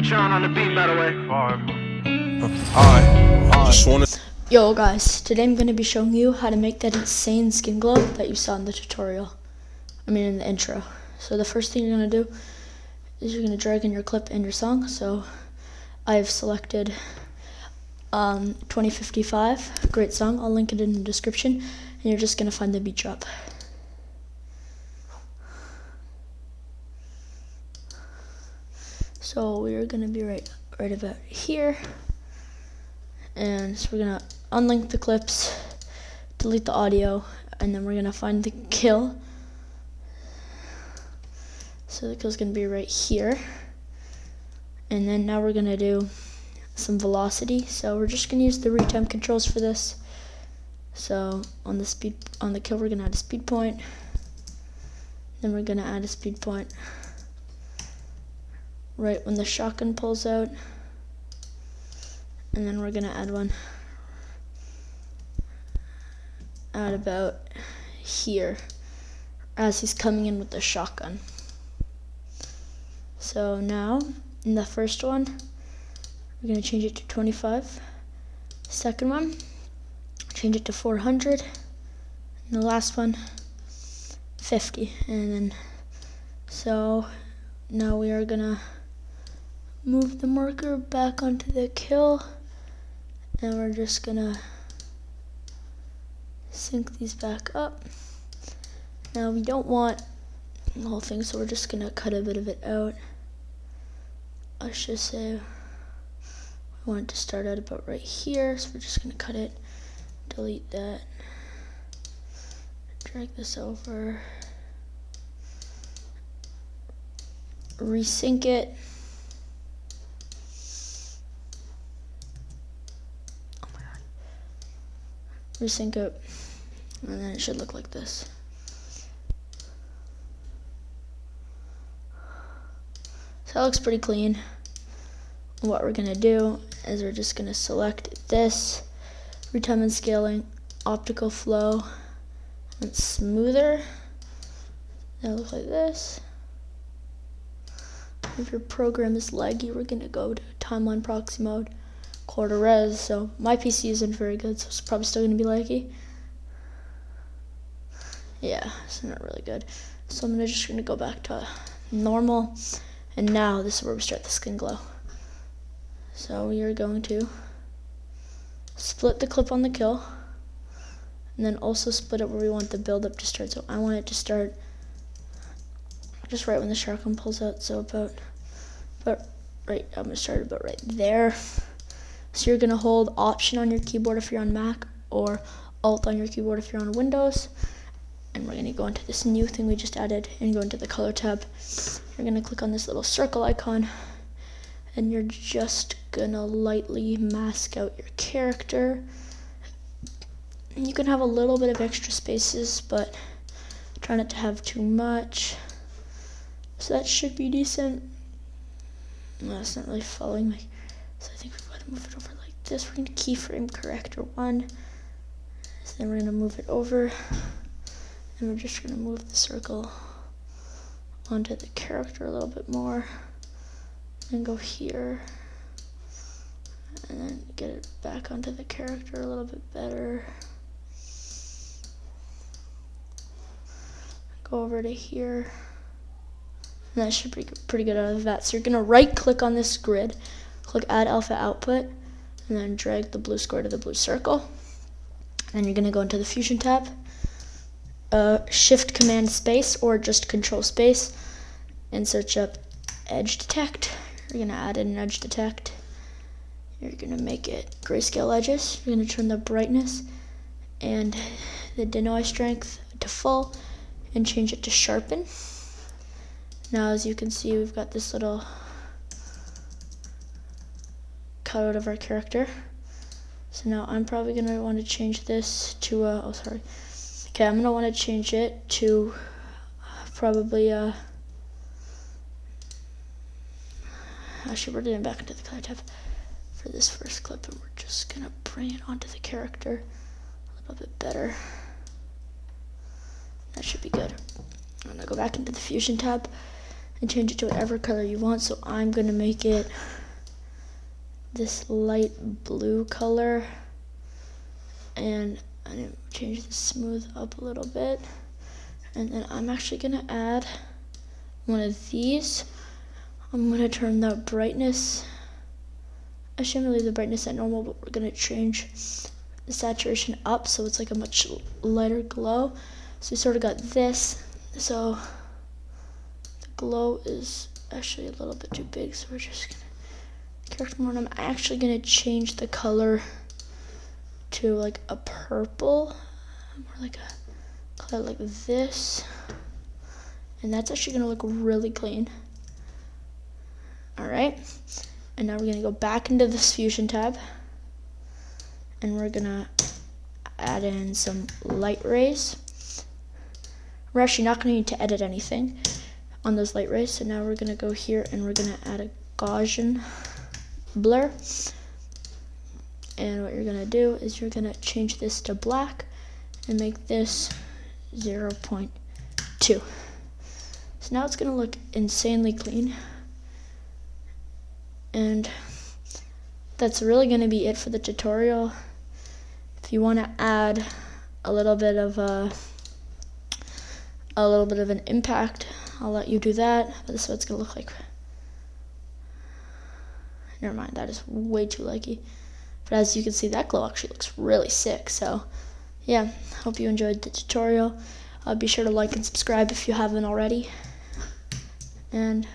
Sean on the beat, by the way. Yo guys, today I'm going to be showing you how to make that insane skin glow that you saw in the tutorial. In the intro. So the first thing you're going to do is you're going to drag in your clip and your song. So I've selected 2055, great song. I'll link it in the description, and you're just going to find the beat drop. So we're going to be right about here. And so we're going to unlink the clips, delete the audio, and then we're going to find the kill. So the kill's going to be right here. And then now we're going to do some velocity. So we're just going to use the retemp controls for this. So on the kill we're going to add a speed point. Then we're going to add a speed point right when the shotgun pulls out. And then we're going to add one at about here as he's coming in with the shotgun. So now in the first one we're going to change it to 25. Second one, change it to 400. And the last one, 50. And then so now we are going to move the marker back onto the kill. And we're just gonna sync these back up. Now we don't want the whole thing, so we're just gonna cut a bit of it out. Let's just say we want it to start out about right here, so we're just gonna cut it, delete that, drag this over, resync it. Resync it, and then it should look like this. So that looks pretty clean. What we're gonna do is we're just gonna select this, retemp and scaling, optical flow, and smoother. That'll look like this. If your program is laggy, we're gonna go to timeline proxy mode, quarter res. So my PC isn't very good, so it's probably still gonna be laggy. Yeah, it's not really good. So I'm just gonna go back to normal, and now this is where we start the skin glow. So we are going to split the clip on the kill, and then also split it where we want the build up to start. So I want it to start just right when the shotgun pulls out. So about right. I'm gonna start about right there. So you're gonna hold Option on your keyboard if you're on Mac, or Alt on your keyboard if you're on Windows. And we're gonna go into this new thing we just added and go into the color tab. You're gonna click on this little circle icon, and you're just gonna lightly mask out your character. And you can have a little bit of extra spaces, but try not to have too much. So that should be decent. No, it's not really following me. So I think we've got to move it over like this. We're going to keyframe corrector 1. So then we're going to move it over. And we're just going to move the circle onto the character a little bit more. And go here. And then get it back onto the character a little bit better. Go over to here. And that should be pretty good out of that. So you're going to right click on this grid. Click Add Alpha Output, and then drag the blue square to the blue circle. And you're going to go into the Fusion tab, Shift Command Space, or just Control Space, and search up Edge Detect. You're going to add in an Edge Detect. You're going to make it grayscale edges. You're going to turn the brightness and the denoise strength to full, and change it to Sharpen. Now, as you can see, we've got this little cutout of our character. So now I'm probably going to want to change this to I'm going to want to change it to probably actually we're getting back into the color tab for this first clip, and we're just going to bring it onto the character a little bit better. That should be good. I'm going to go back into the Fusion tab, and change it to whatever color you want. So I'm gonna make it this light blue color, and I'm gonna change the smooth up a little bit, and then I'm actually gonna add one of these. I'm gonna turn the brightness, I shouldn't leave the brightness at normal, but we're gonna change the saturation up so it's like a much lighter glow. So we sort of got this, so the glow is actually a little bit too big, so we're just gonna character mode. I'm actually gonna change the color to like a purple, more like a color like this, and that's actually gonna look really clean. All right, and now we're gonna go back into this fusion tab, and we're gonna add in some light rays. We're actually not gonna need to edit anything on those light rays, so now we're gonna go here and we're gonna add a Gaussian blur. And what you're gonna do is you're gonna change this to black and make this 0.2. So now it's gonna look insanely clean. And that's really gonna be it for the tutorial. If you wanna add a little bit of an impact, I'll let you do that, but this is what it's gonna look like. Never mind, that is way too leggy. But as you can see, that glow actually looks really sick. So yeah, hope you enjoyed the tutorial. Be sure to like and subscribe if you haven't already. And